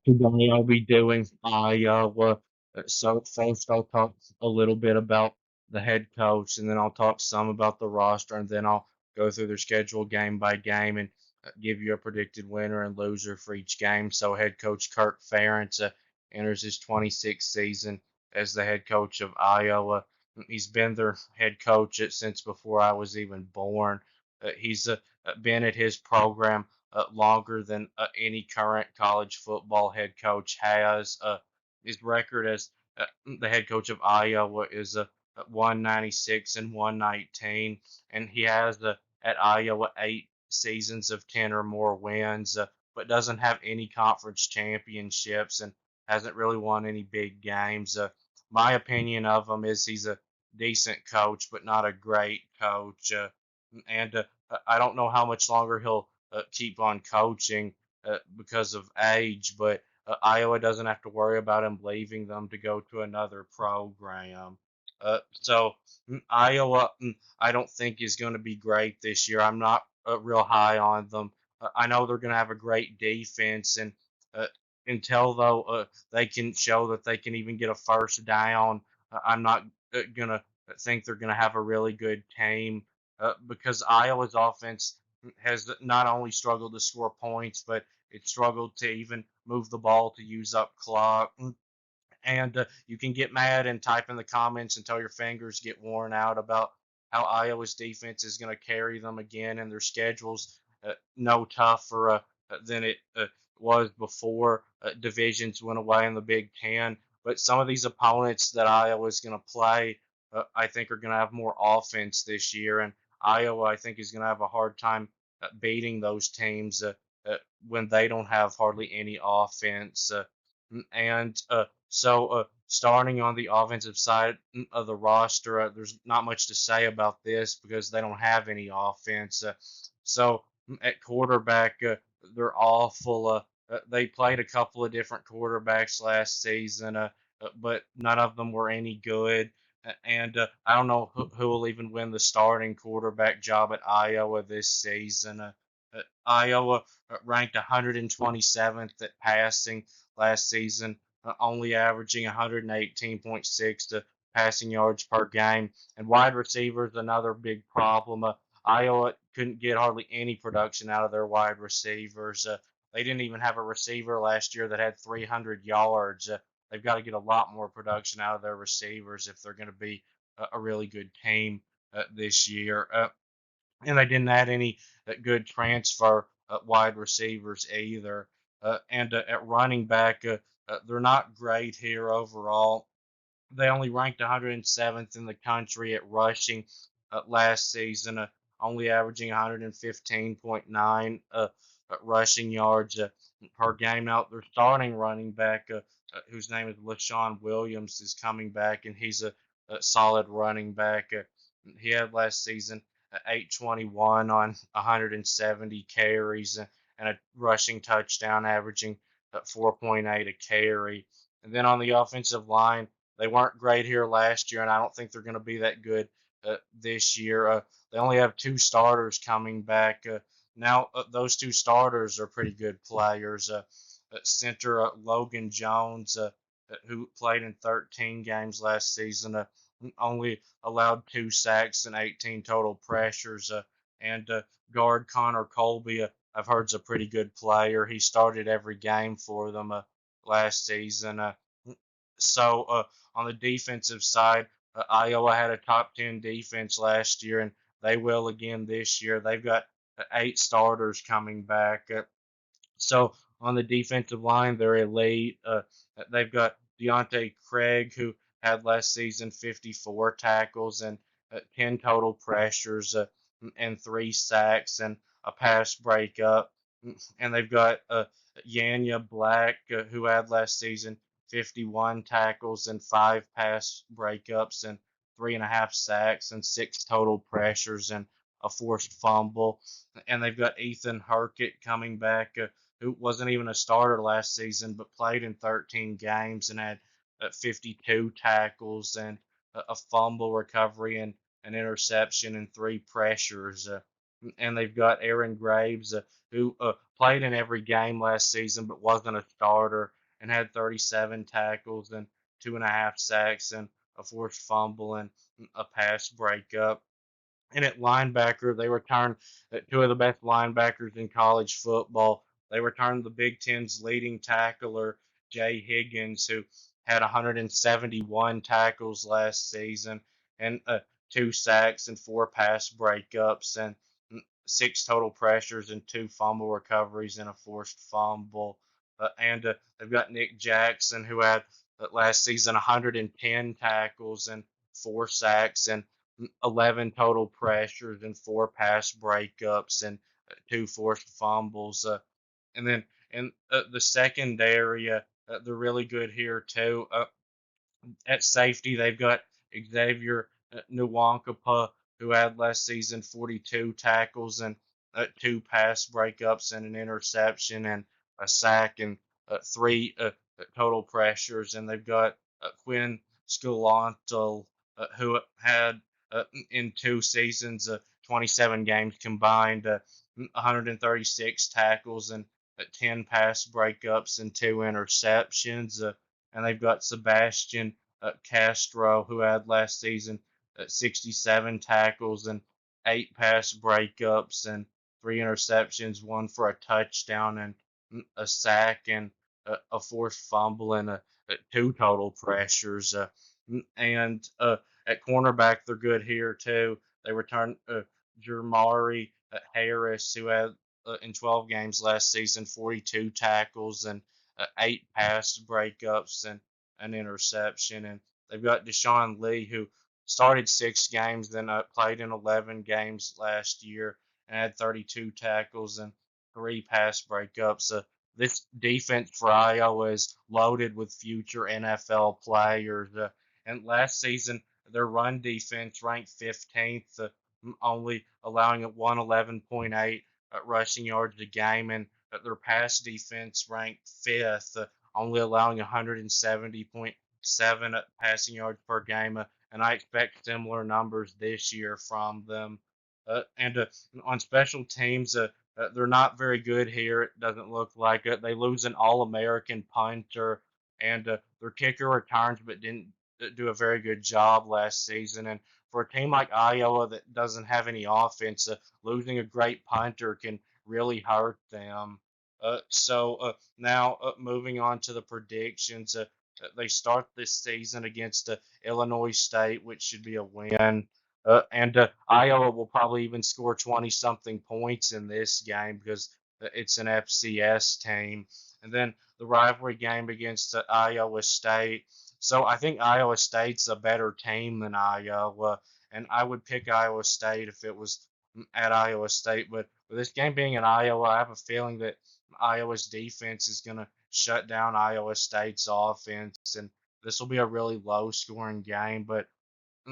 Today I'll be doing Iowa. So first I'll talk a little bit about the head coach, and then I'll talk some about the roster, and then I'll go through their schedule game by game and give you a predicted winner and loser for each game. So head coach Kirk Ferentz enters his 26th season as the head coach of Iowa. He's been their head coach since before I was even born. He's been at his program longer than any current college football head coach has. His record as the head coach of Iowa is 196 and 119, and he has at Iowa 8 seasons of 10 or more wins, but doesn't have any conference championships and hasn't really won any big games. My opinion of him is he's a decent coach, but not a great coach. And I don't know how much longer he'll keep on coaching because of age, but Iowa doesn't have to worry about him leaving them to go to another program. Iowa, I don't think is going to be great this year. I'm not real high on them. I know they're going to have a great defense, and uh, until though they can show that they can even get a first down, I'm not going to think they're going to have a really good team because Iowa's offense has not only struggled to score points, but it struggled to even move the ball to use up clock. And you can get mad and type in the comments until your fingers get worn out about how Iowa's defense is going to carry them again, and their schedules no tougher than it was before divisions went away in the Big Ten. But some of these opponents that Iowa's going to play, I think, are going to have more offense this year, and Iowa, I think, is going to have a hard time beating those teams when they don't have hardly any offense. And starting on the offensive side of the roster, there's not much to say about this because they don't have any offense. At quarterback, they're awful. They played a couple of different quarterbacks last season, but none of them were any good. And I don't know who will even win the starting quarterback job at Iowa this season. Iowa ranked 127th at passing last season, only averaging 118.6 to passing yards per game. And wide receivers, another big problem. Iowa couldn't get hardly any production out of their wide receivers. They didn't even have a receiver last year that had 300 yards. They've got to get a lot more production out of their receivers if they're going to be a really good team this year. And they didn't add any good transfer wide receivers either. And At running back, they're not great here overall. They only ranked 107th in the country at rushing last season, only averaging 115.9 rushing yards per game. Now, their starting running back, whose name is LaShawn Williams, is coming back, and he's a solid running back. He had last season 821 on 170 carries and a rushing touchdown, averaging 4.8 a carry. And then on the offensive line, they weren't great here last year, and I don't think they're going to be that good this year. They only have two starters coming back. Now, those two starters are pretty good players. Center Logan Jones, who played in 13 games last season, only allowed 2 sacks and 18 total pressures. And guard Connor Colby, I've heard, is a pretty good player. He started every game for them last season. On the defensive side, Iowa had a top 10 defense last year, and they will again this year. They've got 8 starters coming back. On the defensive line, they're elite. They've got Deontay Craig, who had last season 54 tackles and 10 total pressures and 3 sacks and a pass breakup. And they've got Yanya Black, who had last season 51 tackles and 5 pass breakups and 3.5 sacks and 6 total pressures and a forced fumble. And they've got Ethan Herkett coming back, who wasn't even a starter last season, but played in 13 games and had 52 tackles and a fumble recovery and an interception and 3 pressures. and they've got Aaron Graves, who played in every game last season but wasn't a starter and had 37 tackles and 2.5 sacks and a forced fumble and a pass breakup. And at linebacker, they returned two of the best linebackers in college football. They returned the Big Ten's leading tackler, Jay Higgins, who had 171 tackles last season and 2 sacks and 4 pass breakups and six total pressures and 2 fumble recoveries and a forced fumble. And they've got Nick Jackson, who had last season 110 tackles and 4 sacks and 11 total pressures and 4 pass breakups and 2 forced fumbles. And then in the secondary, they're really good here too. At safety, they've got Xavier Nwankapa, who had last season 42 tackles and 2 pass breakups and an interception and a sack and 3 total pressures. And they've got Quinn Scolanto, who had in 2 seasons, 27 games combined, 136 tackles and 10 pass breakups and 2 interceptions. And they've got Sebastian Castro, who had last season 67 tackles and 8 pass breakups and 3 interceptions, one for a touchdown and a sack and a forced fumble and 2 total pressures. And at cornerback, they're good here too. They returned Jermari Harris, who had in 12 games last season 42 tackles and 8 pass breakups and an interception. And they've got Deshaun Lee, who started 6 games, then played in 11 games last year and had 32 tackles and 3 pass breakups. This defense for Iowa is loaded with future NFL players. And last season, their run defense ranked 15th, only allowing 111.8 rushing yards a game, and their pass defense ranked 5th, only allowing 170.7 passing yards per game. And I expect similar numbers this year from them. And on special teams, they're not very good here. It doesn't look like it. They lose an All-American punter, and their kicker returns, but didn't do a very good job last season. And for a team like Iowa that doesn't have any offense, losing a great punter can really hurt them. So now moving on to the predictions. They start this season against Illinois State, which should be a win. And Iowa will probably even score 20 something points in this game because it's an FCS team. And then the rivalry game against Iowa State. So I think Iowa State's a better team than Iowa, and I would pick Iowa State if it was at Iowa State. But with this game being in Iowa, I have a feeling that Iowa's defense is going to shut down Iowa State's offense, and this will be a really low scoring game. But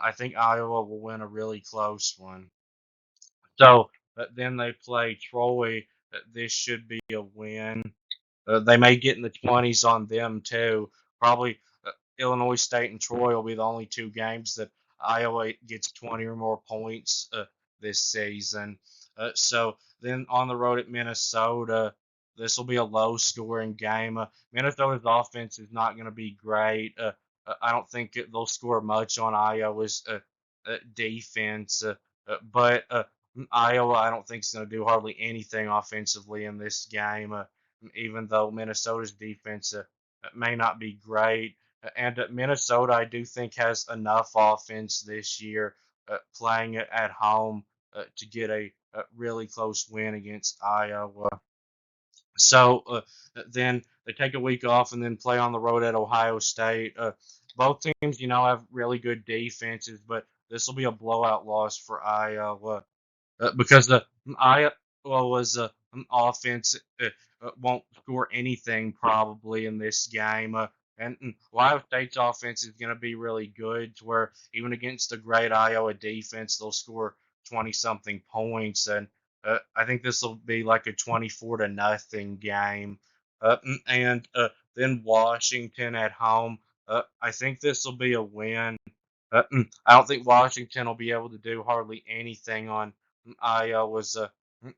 I think Iowa will win a really close one. So then they play Troy. This should be a win. They may get in the 20s on them too. Probably Illinois State and Troy will be the only 2 games that Iowa gets 20 or more points this season. So then on the road at Minnesota, this will be a low scoring game. Minnesota's offense is not going to be great. I don't think they'll score much on Iowa's defense, but Iowa, I don't think is going to do hardly anything offensively in this game, even though Minnesota's defense may not be great. And Minnesota, I do think, has enough offense this year playing it at home to get a really close win against Iowa. So then they take a week off and then play on the road at Ohio State. Both teams, have really good defenses, but this will be a blowout loss for Iowa because the Iowa was offense won't score anything probably in this game. And Ohio State's offense is going to be really good, to where even against a great Iowa defense, they'll score 20 something points. And I think this will be like a 24-0 game. And then Washington at home. I think this will be a win. I don't think Washington will be able to do hardly anything on Iowa's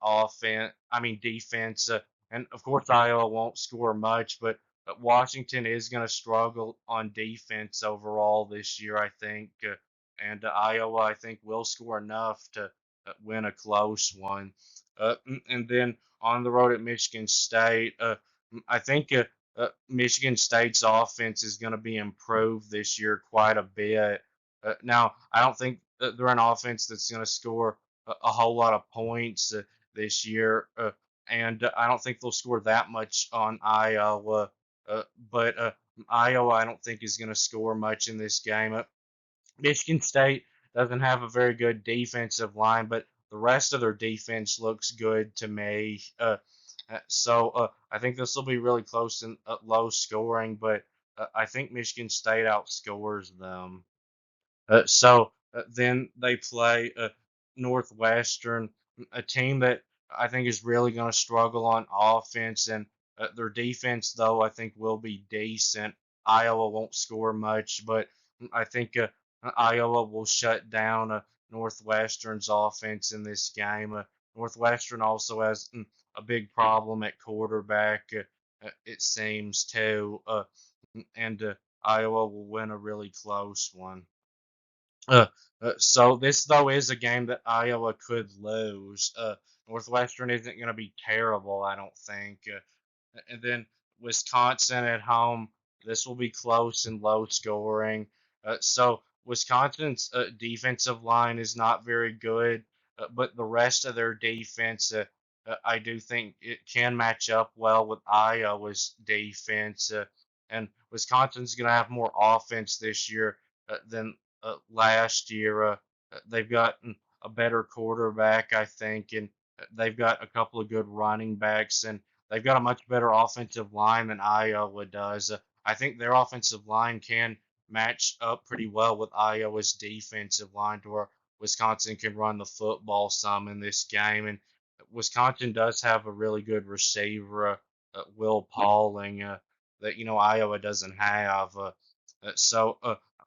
offense. I mean defense, and of course Iowa won't score much, but Washington is going to struggle on defense overall this year, I think, and Iowa I think will score enough to win a close one. And then on the road at Michigan State, I think Michigan State's offense is going to be improved this year quite a bit. Now, I don't think they're an offense that's going to score a whole lot of points this year, and I don't think they'll score that much on Iowa. But Iowa, I don't think is going to score much in this game. Michigan State doesn't have a very good defensive line, but the rest of their defense looks good to me. So I think this will be really close and low scoring, but I think Michigan State outscores them. Then they play Northwestern, a team that I think is really going to struggle on offense, and their defense, though, I think will be decent. Iowa won't score much, but I think Iowa will shut down Northwestern's offense in this game. Northwestern also has a big problem at quarterback, it seems, too, and Iowa will win a really close one. Uh, so this though is a game that Iowa could lose. Northwestern isn't going to be terrible, I don't think. And then Wisconsin at home. This will be close and low scoring. So Wisconsin's defensive line is not very good, but the rest of their defense, I do think it can match up well with Iowa's defense. And Wisconsin's going to have more offense this year than last year. They've got a better quarterback, I think, and they've got a couple of good running backs, and they've got a much better offensive line than Iowa does. I think their offensive line can match up pretty well with Iowa's defensive line to where Wisconsin can run the football some in this game. And Wisconsin does have a really good receiver, Will Pauling, that Iowa doesn't have. So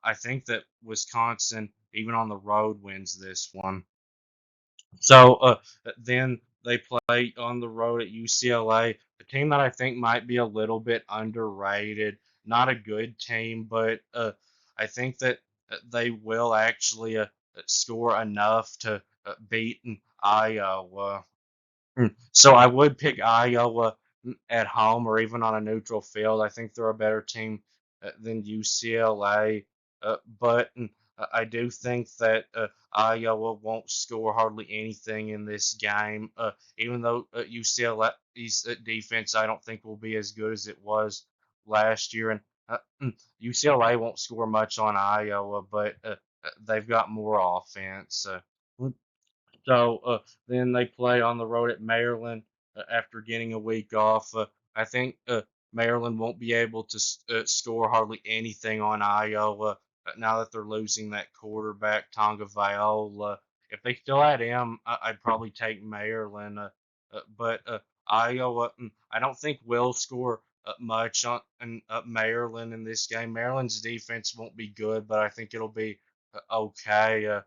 I think that Wisconsin, even on the road, wins this one. So then they play on the road at UCLA, a team that I think might be a little bit underrated. Not a good team, but I think that they will actually score enough to beat Iowa. So I would pick Iowa at home or even on a neutral field. I think they're a better team than UCLA, but I do think that Iowa won't score hardly anything in this game. Even though UCLA's defense, I don't think will be as good as it was last year, and UCLA won't score much on Iowa, but they've got more offense. So then they play on the road at Maryland after getting a week off. I think Maryland won't be able to score hardly anything on Iowa now that they're losing that quarterback, Tonga Viola. If they still had him, I'd probably take Maryland. But Iowa, I don't think will score much on Maryland in this game. Maryland's defense won't be good, but I think it'll be okay.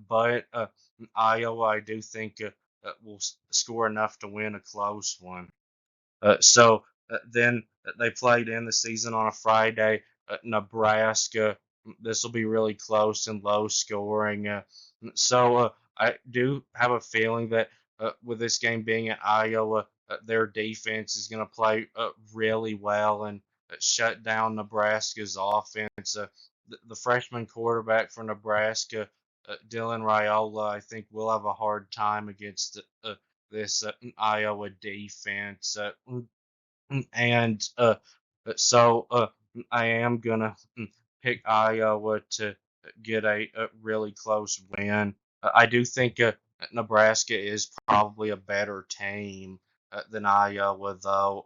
But Iowa, I do think will score enough to win a close one. So then they played in the season on a Friday. Nebraska. This will be really close and low scoring. So I do have a feeling that with this game being at Iowa, their defense is going to play really well and shut down Nebraska's offense. The freshman quarterback for Nebraska, Dylan Raiola, I think will have a hard time against this Iowa defense. And so I am gonna pick Iowa to get a really close win. I do think Nebraska is probably a better team than Iowa, though.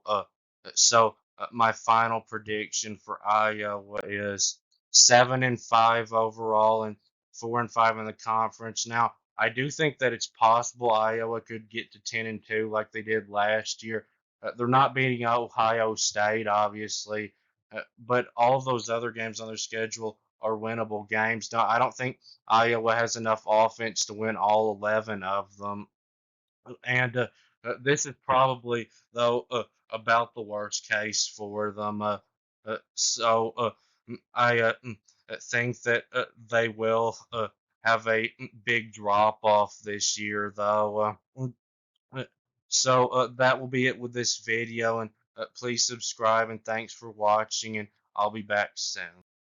So my final prediction for Iowa is 7-5 overall and 4-5 in the conference. Now, I do think that it's possible Iowa could get to 10-2 like they did last year. They're not beating Ohio State, obviously, but all of those other games on their schedule are winnable games. No, I don't think Iowa has enough offense to win all 11 of them. And this is probably, though, about the worst case for them. So I think that they will have a big drop off this year, though. So that will be it with this video, and please subscribe and thanks for watching, and I'll be back soon.